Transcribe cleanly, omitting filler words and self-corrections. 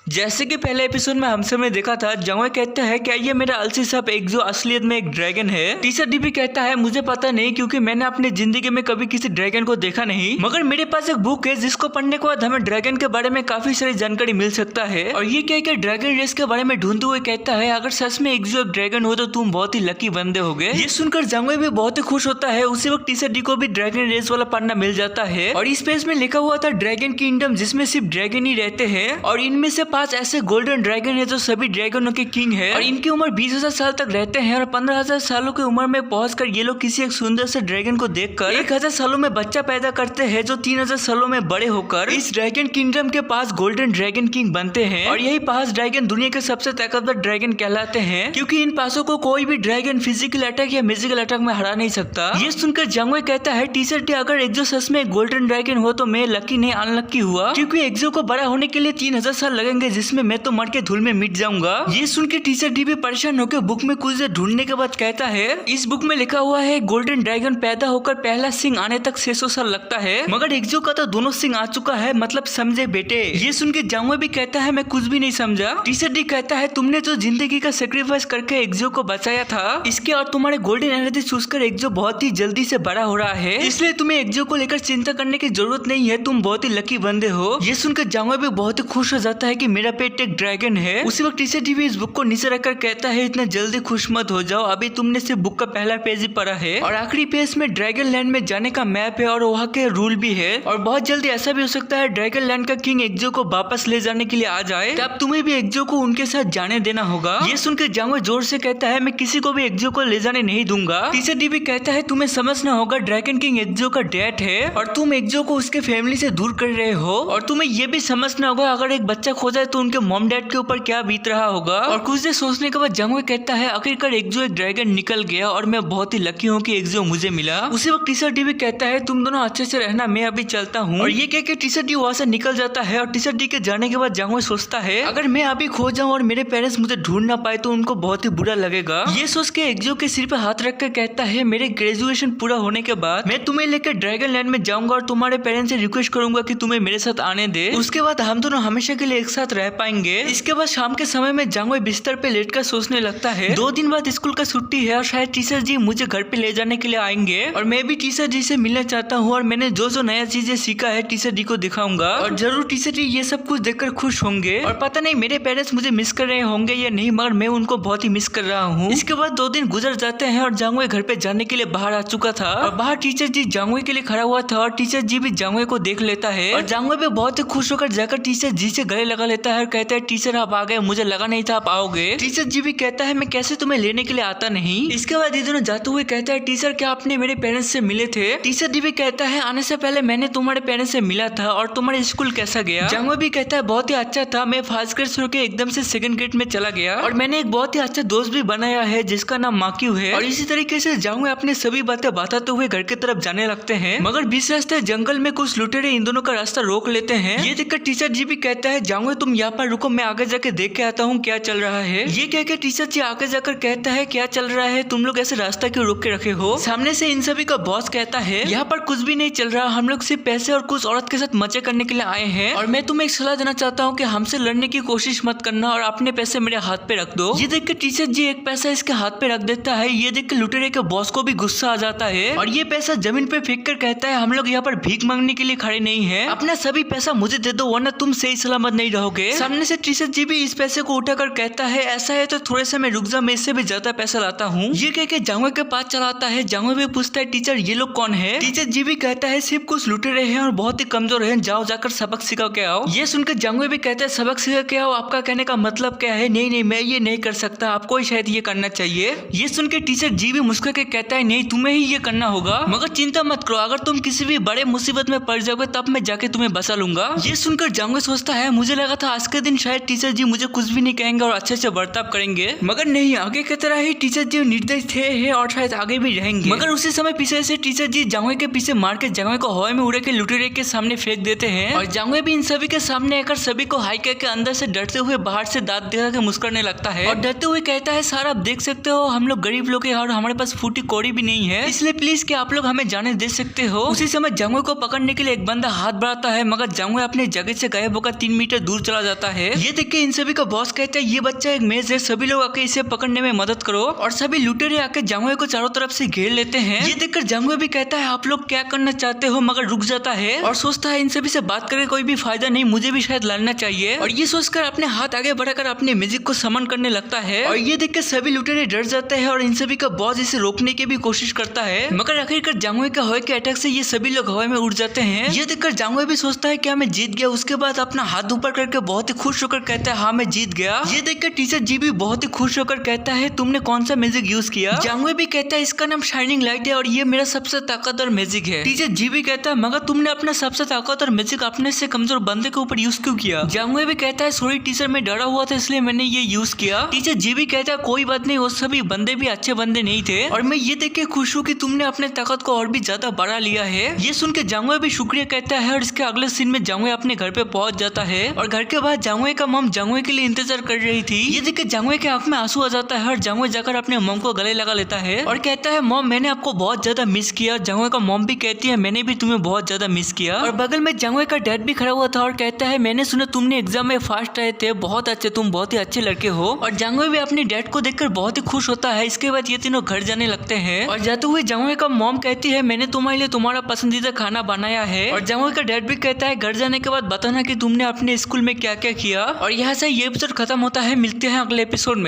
जैसे कि पहले एपिसोड में हम सब ने देखा था, जंगवे कहता है क्या ये मेरा अलसी साहब एक जो असलियत में एक ड्रैगन है। टीचर डी भी कहता है मुझे पता नहीं क्योंकि मैंने अपनी जिंदगी में कभी किसी ड्रैगन को देखा नहीं, मगर मेरे पास एक बुक है जिसको पढ़ने के बाद हमें ड्रैगन के बारे में काफी सारी जानकारी मिल सकता है। और ये कहकर ड्रैगन रेस के बारे में ढूंढते हुए कहता है अगर सच में एक जो एक ड्रैगन हो तो तुम बहुत ही लकी बंदे होगे। ये सुनकर जंगवे भी बहुत ही खुश होता है। उसी वक्त टीचर डी को भी ड्रैगन रेस वाला पढ़ना मिल जाता है और इस पेज में लिखा हुआ था ड्रैगन किंगडम, जिसमें सिर्फ ड्रैगन ही रहते हैं और इनमें से 5 ऐसे गोल्डन ड्रैगन है जो सभी ड्रैगनों के किंग है और इनकी उम्र 20,000 साल तक रहते हैं और 15,000 सालों की उम्र में पहुंचकर ये लोग किसी एक सुंदर से ड्रैगन को देखकर 1,000 सालों में बच्चा पैदा करते हैं जो 3,000 सालों में बड़े होकर इस ड्रैगन किंगडम के 5 गोल्डन ड्रैगन किंग बनते हैं। और यही 5 ड्रैगन दुनिया के सबसे ताकतवर ड्रैगन कहलाते हैं क्योंकि इन 5 को कोई भी ड्रैगन फिजिकल अटैक या म्यूजिकल अटैक में हरा नहीं सकता। ये सुनकर जंगवे कहता है टीचर डी अगर एक्जो सच में गोल्डन ड्रैगन हो तो मैं लकी नहीं अनलकी हुआ, क्योंकि एक्जो को बड़ा होने के लिए 3,000 साल लगेंगे जिसमें मैं तो मर के धूल में मिट जाऊंगा। ये सुन के टीचर डी भी परेशान होकर बुक में कुछ ढूंढने के बाद कहता है इस बुक में लिखा हुआ है गोल्डन ड्रैगन पैदा होकर पहला सिंह आने तक 600 साल लगता है, मगर एक्जो का तो दोनों सिंह आ चुका है, मतलब समझे बेटे। ये सुन के जंगवे भी कहता है मैं कुछ भी नहीं समझा। टीचर डी कहता है तुमने जो जिंदगी का सेक्रीफाइस करके एक्जो को बचाया था इसके और तुम्हारे गोल्डन एनर्जी चूज कर एक्जो बहुत ही जल्दी से बड़ा हो रहा है, इसलिए तुम्हें एक्जो को लेकर चिंता करने की जरूरत नहीं है, तुम बहुत ही लकी बंदे हो। ये सुनकर जंगवे भी बहुत ही खुश हो जाता है कि मेरा पेट एक ड्रैगन है। उसी वक्त टीचर डी भी इस बुक को नीचे रखकर कहता है इतना जल्दी खुश मत हो जाओ, अभी तुमने सिर्फ बुक का पहला पेज ही पढ़ा है और आखिरी पेज में ड्रैगन लैंड में जाने का मैप है और वहाँ के रूल भी है और बहुत जल्दी ऐसा भी हो सकता है ड्रैगन लैंड का किंग एक्जो को वापस ले जाने के लिए आ जाए, तब तुम्हें भी एक्जो को उनके साथ जाने देना होगा। ये सुनकर जंगवे जोर से कहता है मैं किसी को भी एक्जो को ले जाने नहीं दूंगा। टीचर डी भी कहता है तुम्हें समझना होगा ड्रैगन किंग एक्जो का डैड है और तुम एक्जो को उसके फैमिली से दूर कर रहे हो और तुम्हें यह भी समझना होगा अगर एक बच्चा खो जाए तो उनके मॉम डैड के ऊपर क्या बीत रहा होगा। और कुछ देर सोचने के बाद जंगवे कहता है आखिरकार एक्जो एक ड्रैगन निकल गया और मैं बहुत ही लकी हूँ कि एक्जो मुझे मिला। उसी वक्त टीचर डी भी कहता है तुम दोनों अच्छे से रहना, मैं अभी चलता हूँ। और ये कह के टीचर डी वहाँ से निकल जाता है और टीचर डी के जाने के बाद जंगवे सोचता है अगर मैं अभी खो जाऊँ और मेरे पेरेंट्स मुझे ढूंढ ना पाए तो उनको बहुत ही बुरा लगेगा। ये सोच के एक्जो के सिर पे हाथ रख कर कहता है मेरे ग्रेजुएशन पूरा होने के बाद मैं तुम्हें लेकर ड्रैगन लैंड में जाऊंगा और तुम्हारे पेरेंट्स से रिक्वेस्ट करूंगा कि तुम्हें मेरे साथ आने दे, उसके बाद हम दोनों हमेशा के लिए एक साथ रह पाएंगे। इसके बाद शाम के समय में जंगवे बिस्तर पे लेटकर सोचने लगता है 2 दिन बाद स्कूल का छुट्टी है और शायद टीचर जी मुझे घर पे ले जाने के लिए आएंगे और मैं भी टीचर जी से मिलना चाहता हूँ और मैंने जो जो नया चीजें सीखा है टीचर जी को दिखाऊंगा और जरूर टीचर जी ये सब कुछ देखकर खुश होंगे और पता नहीं मेरे पेरेंट्स मुझे मिस कर रहे होंगे या नहीं, मगर मैं उनको बहुत ही मिस कर रहा हूँ। इसके बाद 2 दिन गुजर जाते हैं और जंगवे घर पे जाने के लिए बाहर आ चुका था और बाहर टीचर जी जंगवे के लिए खड़ा हुआ था और टीचर जी भी जंगवे को देख लेता है और जंगवे भी बहुत ही खुश होकर जाकर टीचर जी से गले लगा लेता है और कहता है टीचर आप आ गए, मुझे लगा नहीं था आप आओगे। टीचर जी भी कहता है मैं कैसे तुम्हें लेने के लिए आता नहीं। इसके बाद ये दोनों जाते हुए कहता है टीचर क्या आपने मेरे पेरेंट्स से मिले थे। टीचर जी भी कहता है आने से पहले मैंने तुम्हारे पेरेंट्स से मिला था और तुम्हारा स्कूल कैसा गया। जंगवे भी कहता है बहुत ही अच्छा था, मैं फर्स्ट ग्रेड से होकर एकदम से सेकंड ग्रेड में चला गया और मैंने एक बहुत ही अच्छा दोस्त भी बनाया है जिसका नाम माक्यू है। और इसी तरीके से जंगवे अपने सभी बातें बताते हुए घर की तरफ जाने लगते हैं, मगर बीच रास्ते जंगल में कुछ लुटेरे इन दोनों का रास्ता रोक लेते हैं। ये देखकर टीचर जी भी कहता है जंगवे तुम यहाँ पर रुको, मैं आगे जाके देख के आता हूँ क्या चल रहा है। ये कह के टीचर जी आगे जाकर कहता है क्या चल रहा है, तुम लोग ऐसे रास्ता क्यों रोक के रखे हो। सामने से इन सभी का बॉस कहता है यहाँ पर कुछ भी नहीं चल रहा, हम लोग सिर्फ पैसे और कुछ औरत के साथ मजे करने के लिए आए हैं और मैं तुम्हें एक सलाह देना चाहता हूँ कि हमसे लड़ने की कोशिश मत करना और अपने पैसे मेरे हाथ पे रख दो। ये देख के टीचर जी एक पैसा इसके हाथ पे रख देता है। ये देख के लुटेरे के बॉस को भी गुस्सा आ जाता है और ये पैसा जमीन पे फेंक कर कहता है हम लोग यहाँ पर भीख मांगने के लिए खड़े नहीं है, अपना सभी पैसा मुझे दे दो वरना तुम सही सलामत नहीं रहोगे। सामने से टीचर जी भी इस पैसे को उठाकर कहता है ऐसा है तो थोड़े समय रुक जा, मैं इससे भी ज्यादा पैसा लाता हूँ। ये कह के जंगवे के पास चलाता है। जंगवे भी पूछता है टीचर ये लोग कौन है। टीचर जी भी कहता है सिर्फ कुछ लुटेरे हैं और बहुत ही कमजोर हैं, जाओ जाकर सबक सिखा के आओ। ये सुनकर जंगवे भी कहता है सबक सिखा के आओ, आपका कहने का मतलब क्या है। नहीं नहीं मैं ये नहीं कर सकता, आपको ही शायद ये करना चाहिए। ये सुनकर टीचर जी भी मुस्कुरा के कहता है नहीं तुम्हें ही ये करना होगा, मगर चिंता मत करो, अगर तुम किसी भी बड़े मुसीबत में पड़ जाओगे तब मैं जाके तुम्हें बचा लूंगा। ये सुनकर जंगवे सोचता है मुझे लगा था आज के दिन शायद टीचर जी मुझे कुछ भी नहीं कहेंगे और अच्छे से बर्ताव करेंगे, मगर नहीं, आगे की तरह ही टीचर जी निर्दयी थे और शायद आगे भी रहेंगे। मगर उसी समय पीछे से टीचर जी जंगवे के पीछे मार के जंगवे को हवा में उड़ा के लुटेरे के सामने फेंक देते हैं और जंगवे भी इन सभी के सामने आकर सभी को हाई कह के अंदर से डरते हुए बाहर से दांत दिखा के मुस्कुराने लगता है और डरते हुए कहता है सर आप देख सकते हो हम लोग गरीब लोग हैं और हमारे पास फूटी कौड़ी भी नहीं है, इसलिए प्लीज क्या आप लोग हमें जाने दे सकते हो। उसी समय जंगवे को पकड़ने के लिए एक बंदा हाथ बढ़ाता है, मगर जंगवे अपने जगह से गायब होकर 3 मीटर दूर चला जाता है। ये देख के इन सभी का बॉस कहता है ये बच्चा एक मेज है, सभी लोग आके इसे पकड़ने में मदद करो। और सभी लुटेरे आके जांगवे को चारों तरफ से घेर लेते हैं। ये देखकर जांगवे भी कहता है आप लोग क्या करना चाहते हो, मगर रुक जाता है और सोचता है इन सभी से बात करके कोई भी फायदा नहीं, मुझे भी शायद लड़ना चाहिए। और ये सोचकर अपने हाथ आगे बढ़ाकर अपने मैजिक को समन करने लगता है। और ये देख के सभी लुटेरे डर जाते हैं और इन सभी का बॉस इसे रोकने की भी कोशिश करता है, मगर आखिरकार जांगवे के हवा के अटैक से ये सभी लोग हवा में उड़ जाते हैं। ये देखकर जांगवे भी सोचता है क्या मैं जीत गया। उसके बाद अपना हाथ ऊपर करके बहुत ही खुश होकर कहता है हाँ मैं जीत गया। ये देखकर टीचर जी भी बहुत ही खुश होकर कहता है तुमने कौन सा मैजिक यूज किया। जांगवे भी कहता है इसका नाम शाइनिंग लाइट है और ये मेरा सबसे ताकतवर मैजिक है। टीचर जी भी कहता है मगर तुमने अपना सबसे ताकतवर मैजिक अपने से कमजोर बंदे के ऊपर यूज क्यों किया। जांगवे भी कहता है सॉरी टीचर मैं डरा हुआ था इसलिए मैंने ये यूज किया। टीचर जी भी कहता है कोई बात नहीं, वो सभी बंदे भी अच्छे बंदे नहीं थे और मैं ये देख के खुश हूँ कि तुमने अपने ताकत को और भी ज्यादा बढ़ा लिया है। ये सुन के जांगवे भी शुक्रिया कहता है और इसके अगले सीन में जांगवे अपने घर पे पहुंच जाता है और घर के बाद जांगवे का मॉम जांगवे के लिए इंतजार कर रही थी। ये देख के जांगवे के आंख में आंसू आ जाता है और जांगवे जाकर अपने मॉम को गले लगा लेता है और कहता है मॉम मैंने आपको बहुत ज्यादा मिस किया। जांगवे का मॉम भी कहती है मैंने भी तुम्हें बहुत ज्यादा मिस किया। और बगल में जांगवे का डैड भी खड़ा हुआ था और कहता है मैंने सुना तुमने एग्जाम में फर्स्ट आए थे, बहुत अच्छे, तुम बहुत ही अच्छे लड़के हो। और जांगवे भी अपने डैड को देखकर बहुत ही खुश होता है। इसके बाद ये तीनों घर जाने लगते हैं और जाते हुए जांगवे का मॉम कहती है मैंने तुम्हारे लिए तुम्हारा पसंदीदा खाना बनाया है। और जांगवे का डैड भी कहता है घर जाने के बाद बताना कि तुमने अपने स्कूल में क्या क्या किया। और यहाँ से ये एपिसोड खत्म होता है। मिलते हैं अगले एपिसोड में।